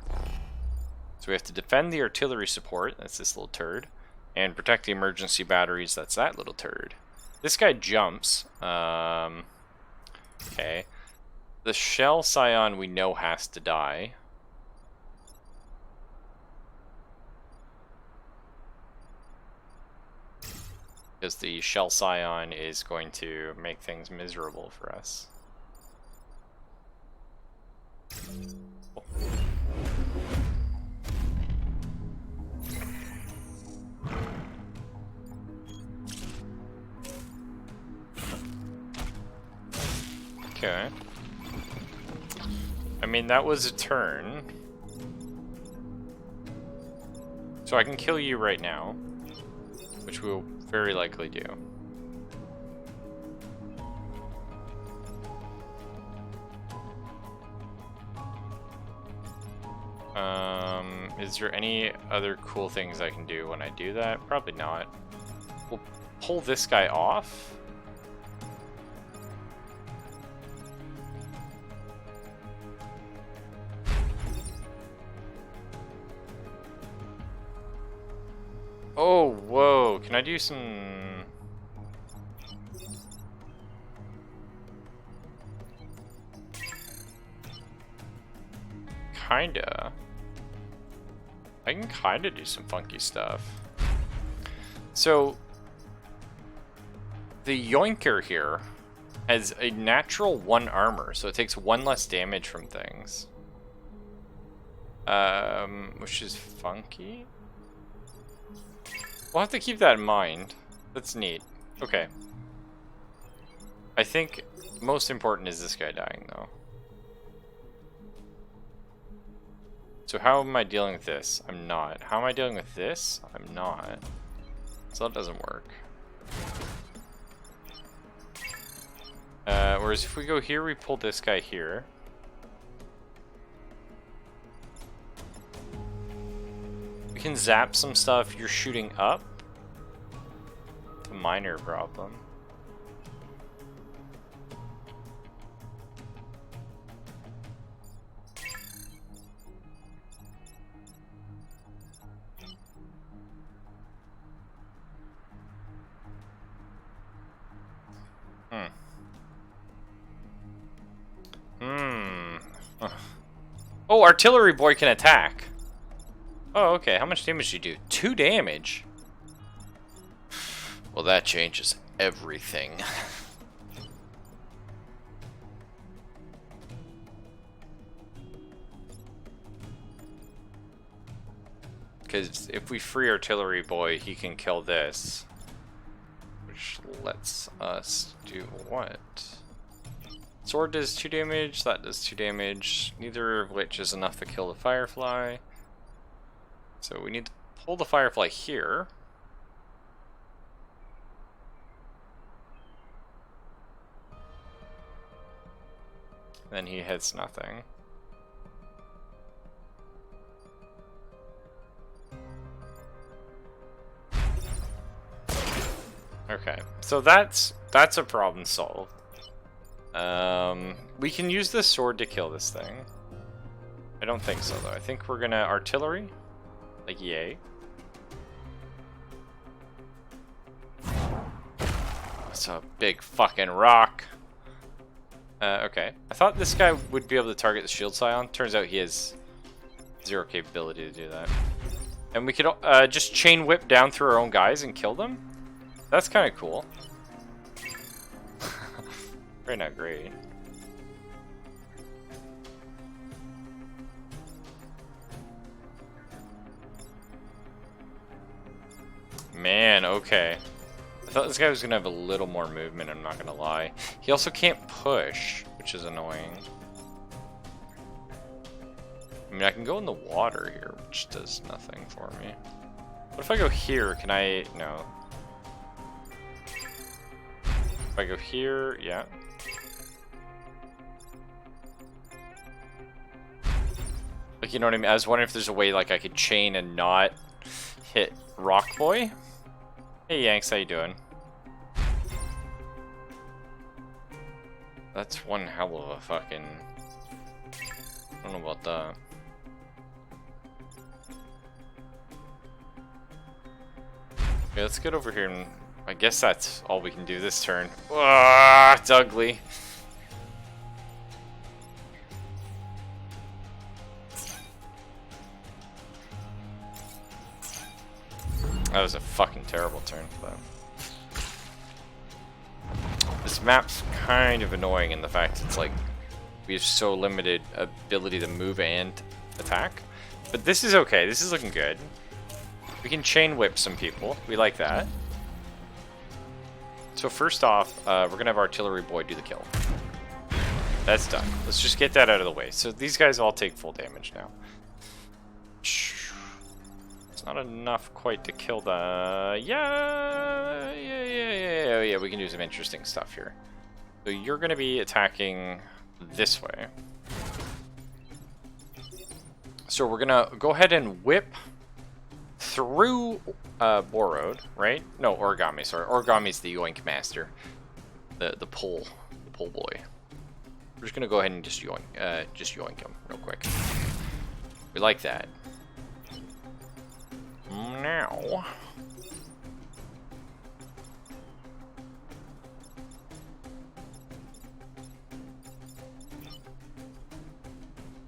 So we have to defend the artillery support, that's this little turd, and protect the emergency batteries, that's that little turd. This guy jumps. Okay. The shell scion we know has to die. Because the shell scion is going to make things miserable for us. Cool. Okay. I mean, that was a turn. So I can kill you right now, which we'll very likely do. Is there any other cool things I can do when I do that? Probably not. We'll pull this guy off. Oh, whoa. Can I do some... Kinda. I can kinda do some funky stuff. So, the Yoinker here has a natural 1 armor, so it takes 1 less damage from things. Which is funky. We'll have to keep that in mind. That's neat. Okay. I think most important is this guy dying, though. So how am I dealing with this? I'm not. How am I dealing with this? I'm not. So that doesn't work. Whereas if we go here, we pull this guy here. We can zap some stuff. You're shooting up. It's a minor problem. Oh, artillery boy can attack. Oh, okay. How much damage do you do? 2 damage. Well, that changes everything. Because if we free artillery boy, he can kill this. Which lets us do what? Sword does 2 damage, that does 2 damage, neither of which is enough to kill the Firefly. So we need to pull the Firefly here. Then he hits nothing. Okay, so that's a problem solved. We can use the sword to kill this thing. I don't think so, though. I think we're gonna artillery. Like, yay. It's a big fucking rock. Okay. I thought this guy would be able to target the shield scion. Turns out he has 0 capability to do that. And we could just chain whip down through our own guys and kill them? That's kind of cool. Probably not great. Man, okay. I thought this guy was gonna have a little more movement, I'm not gonna lie. He also can't push, which is annoying. I mean, I can go in the water here, which does nothing for me. What if I go here? Can I... No. If I go here, yeah. Like, you know what I mean? I was wondering if there's a way, like, I could chain and not hit Rock Boy. Hey, Yanks, how you doing? That's one hell of a fucking... I don't know about that. Okay, let's get over here and... I guess that's all we can do this turn. Ah, it's ugly. That was a fucking terrible turn for them. This map's kind of annoying in the fact it's like we have so limited ability to move and attack. But this is okay. This is looking good. We can chain whip some people. We like that. So first off, we're going to have Artillery Boy do the kill. That's done. Let's just get that out of the way. So these guys all take full damage now. It's not enough quite to kill the... Yeah, we can do some interesting stuff here. So you're going to be attacking this way. So we're going to go ahead and whip through Borrowed, right? No, Origami, sorry. Origami's the yoink master. The pull boy. We're just gonna go ahead and just yoink him real quick. We like that. Now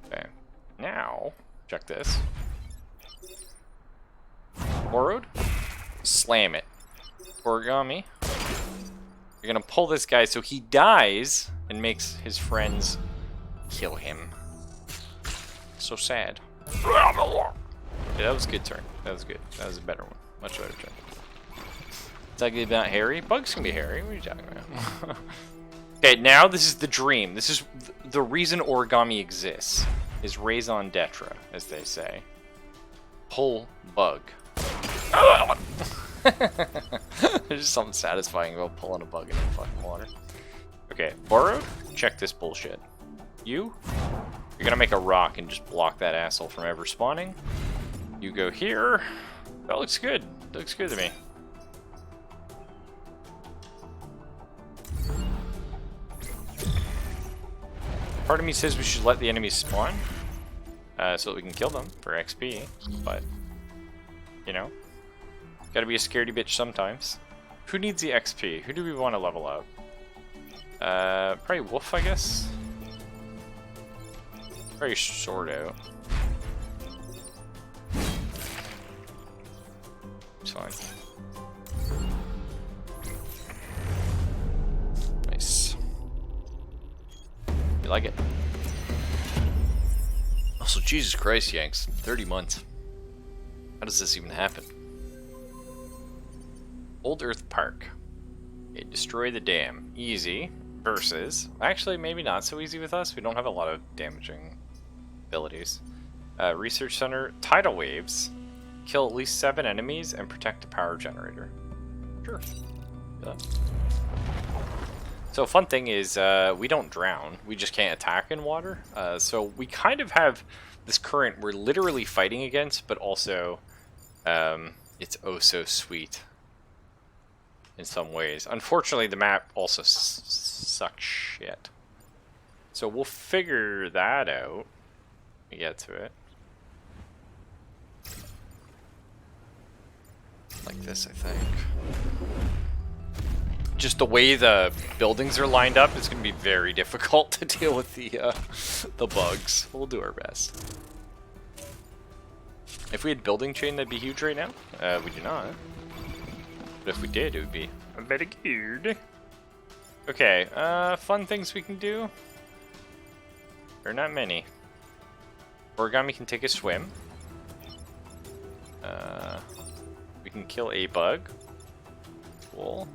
okay. Now check this. Borrowed. Slam it. Origami. You're gonna pull this guy so he dies and makes his friends kill him. So sad. Yeah, that was a good turn. That was good. That was a better one. Much better turn. Talking about Harry? Bugs can be Harry. What are you talking about? Okay, now this is the dream. This is the reason Origami exists. Is raison d'etre, as they say. Pull Bug. There's just something satisfying about pulling a bug in the fucking water. Okay, Borrowed, check this bullshit. You're gonna make a rock and just block that asshole from ever spawning. You go here. That looks good. Looks good to me. Part of me says we should let the enemies spawn so that we can kill them for XP, but you know, gotta be a scaredy bitch sometimes. Who needs the XP? Who do we want to level up? Probably Wolf, I guess. Probably Sword out. It's fine. Nice. You like it? Also, Jesus Christ, Yanks. 30 months. How does this even happen? Old Earth Park. Okay, destroy the dam. Easy. Versus... Actually, maybe not so easy with us. We don't have a lot of damaging abilities. Research Center. Tidal Waves. Kill at least 7 enemies and protect a power generator. Sure. Yeah. So fun thing is, we don't drown. We just can't attack in water. So we kind of have this current we're literally fighting against, but also it's oh so sweet in some ways. Unfortunately, the map also sucks shit. So we'll figure that out when we get to it. Like this, I think. Just the way the buildings are lined up, it's going to be very difficult to deal with the bugs. We'll do our best. If we had building chain, that'd be huge right now. We do not. But if we did, it would be very good. Okay, fun things we can do. There are not many. Origami can take a swim. We can kill a bug. Cool.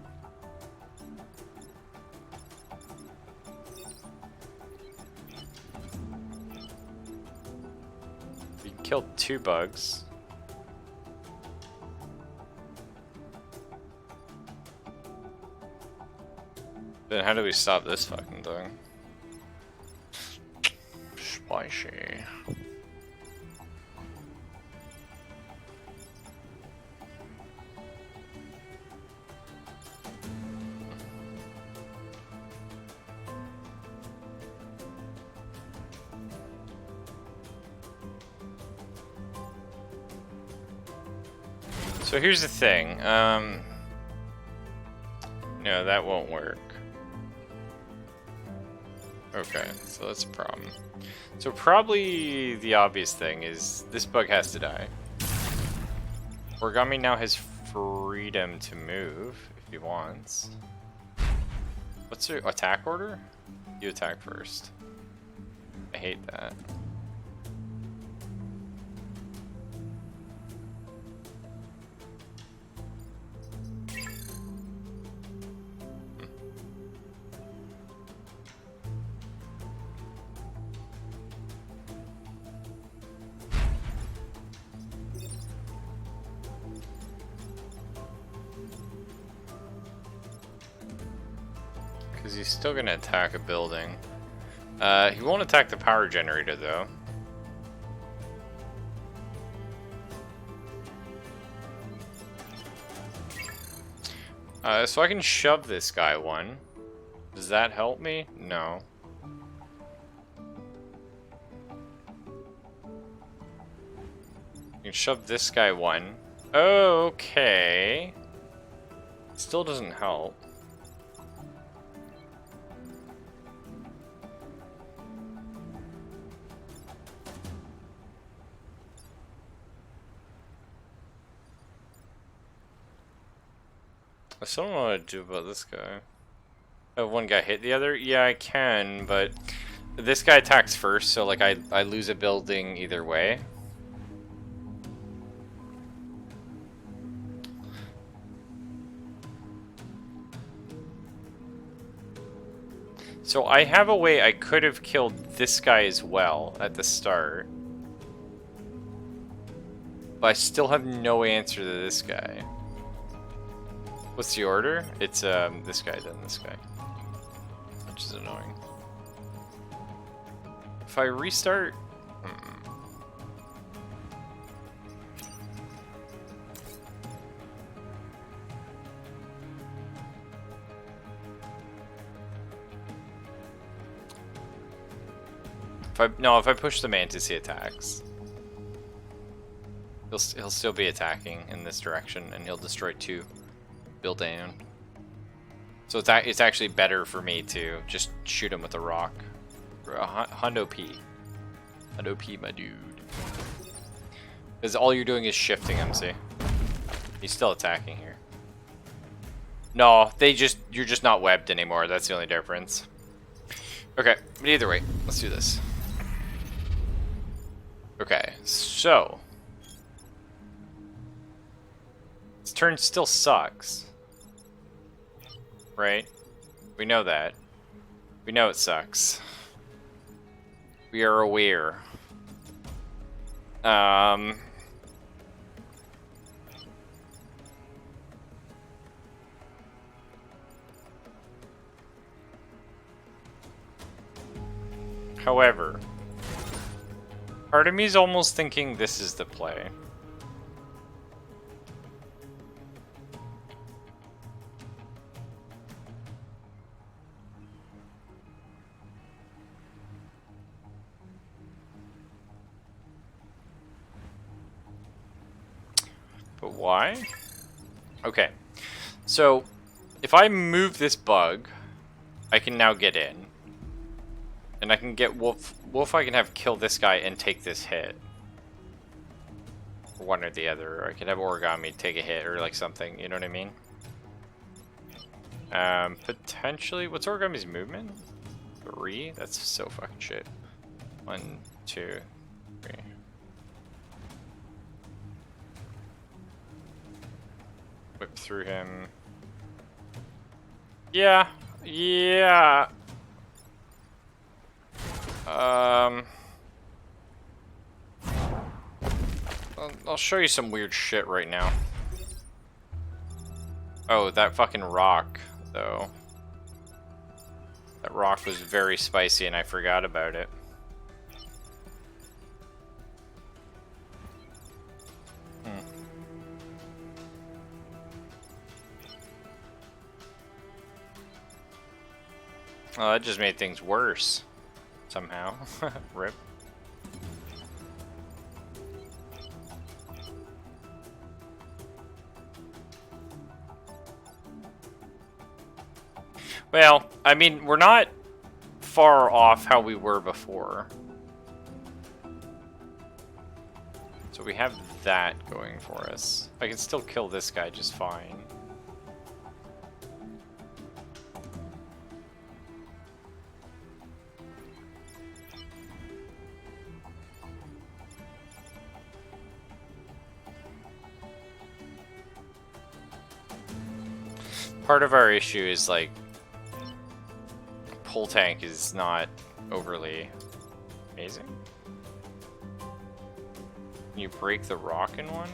We can kill 2 bugs. Then how do we stop this fucking thing? Spicy. So here's the thing, no, that won't work. Okay, so that's a problem. So probably the obvious thing is this bug has to die. Origami now has freedom to move if he wants. What's your attack order? You attack first. I hate that. Because he's still going to attack a building. He won't attack the power generator, though. So I can shove this guy one. Does that help me? No. You can shove this guy one. Okay. Still doesn't help. I still don't know what to do about this guy. Oh, one guy hit the other? Yeah, I can, but this guy attacks first, so like I lose a building either way. So I have a way I could have killed this guy as well at the start. But I still have no answer to this guy. What's the order? It's this guy, then this guy. Which is annoying. If I restart... If I push the Mantis, he attacks. He'll still be attacking in this direction, and he'll destroy 2. Build down. So it's actually better for me to just shoot him with a rock. Hundo P. Hundo P, my dude. Because all you're doing is shifting him, see? He's still attacking here. No, you're just not webbed anymore. That's the only difference. Okay, but either way, let's do this. Okay, so this turn still sucks, right? We know that. We know it sucks. We are aware. However, part of me is almost thinking this is the play. But why? Okay, so if I move this bug, I can now get in. And I can get Wolf. Wolf I can have kill this guy and take this hit. One or the other. Or I could have Origami take a hit or like something, you know what I mean? Potentially, what's Origami's movement? 3? That's so fucking shit. 1, 2, 3. Whip through him. Yeah. Yeah. I'll show you some weird shit right now. Oh, that fucking rock, though. That rock was very spicy and I forgot about it. Oh, that just made things worse. Somehow. Rip. Well, I mean, we're not far off how we were before. So we have that going for us. I can still kill this guy just fine. Part of our issue is like pull tank is not overly amazing. Can you break the rock in one?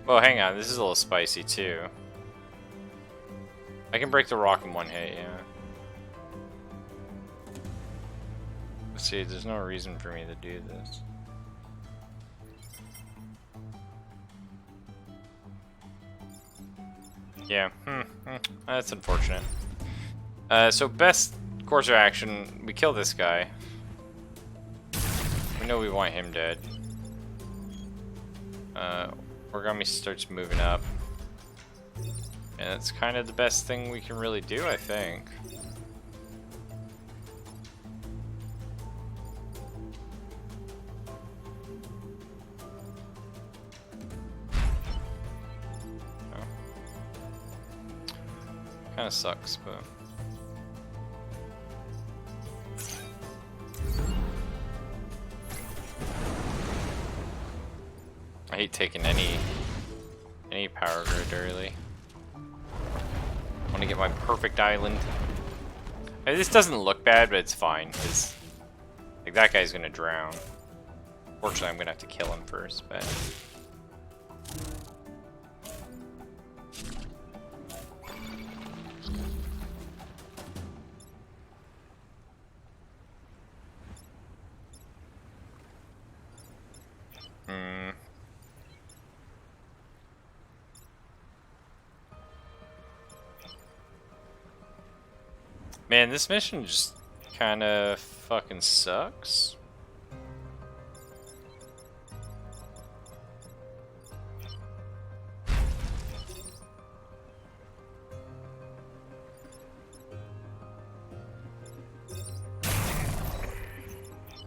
Well, hang on, this is a little spicy too. I can break the rock in one hit, yeah. Let's see, there's no reason for me to do this. Yeah, that's unfortunate. So best course of action, we kill this guy. We know we want him dead. Origami starts moving up. And it's kind of the best thing we can really do, I think. Kind of sucks, but I hate taking any power grid early. I want to get my perfect island. I mean, this doesn't look bad, but it's fine because like that guy's gonna drown. Fortunately, I'm gonna have to kill him first, but Hmm. Man, this mission just kind of fucking sucks.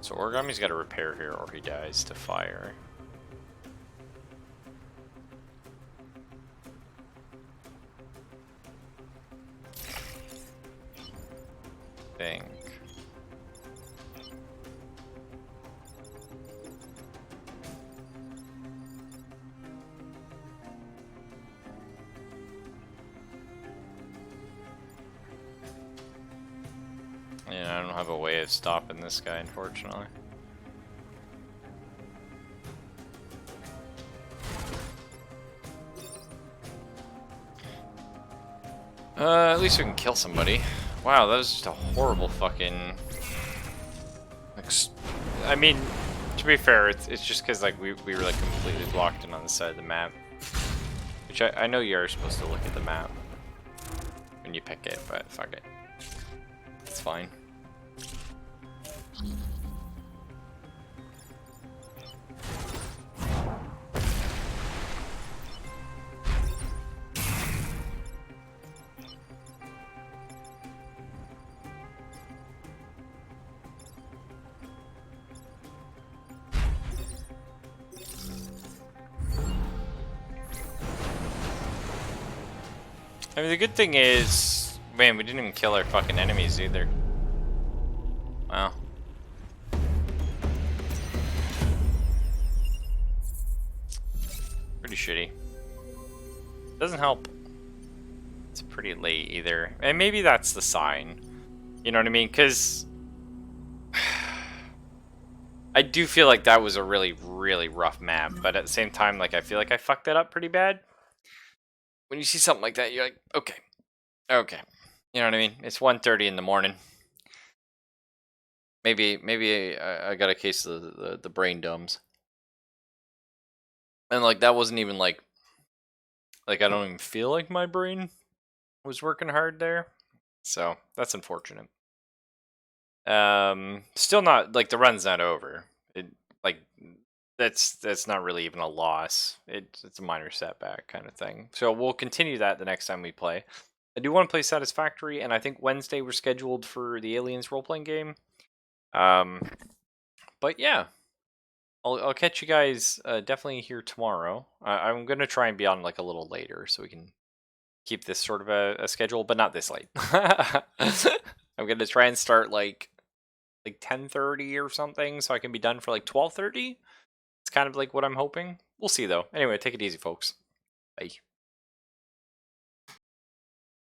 So Origami's got to repair here or he dies to fire. Think. Yeah, I don't have a way of stopping this guy, unfortunately. At least we can kill somebody. Wow, that was just a horrible fucking... I mean, to be fair, it's just because like we were like completely blocked in on the side of the map. Which I know you are supposed to look at the map when you pick it, but fuck it. It's fine. I mean, the good thing is, man, we didn't even kill our fucking enemies either. Wow. Pretty shitty. Doesn't help. It's pretty late either. And maybe that's the sign. You know what I mean? Because I do feel like that was a really, really rough map. But at the same time, like, I feel like I fucked that up pretty bad. When you see something like that, you're like, okay. Okay. You know what I mean? It's 1:30 in the morning. Maybe I got a case of the brain dumbs. And like that wasn't even like I don't even feel like my brain was working hard there. So that's unfortunate. Still not like the run's not over. It like that's not really even a loss. It's a minor setback kind of thing. So we'll continue that the next time we play. I do want to play Satisfactory, and I think Wednesday we're scheduled for the Aliens role-playing game. But yeah, I'll catch you guys definitely here tomorrow. I'm gonna try and be on like a little later so we can keep this sort of a schedule, but not this late. I'm gonna try and start like 10:30 or something, so I can be done for like 12:30. It's kind of like what I'm hoping. We'll see though. Anyway, take it easy, folks. Bye.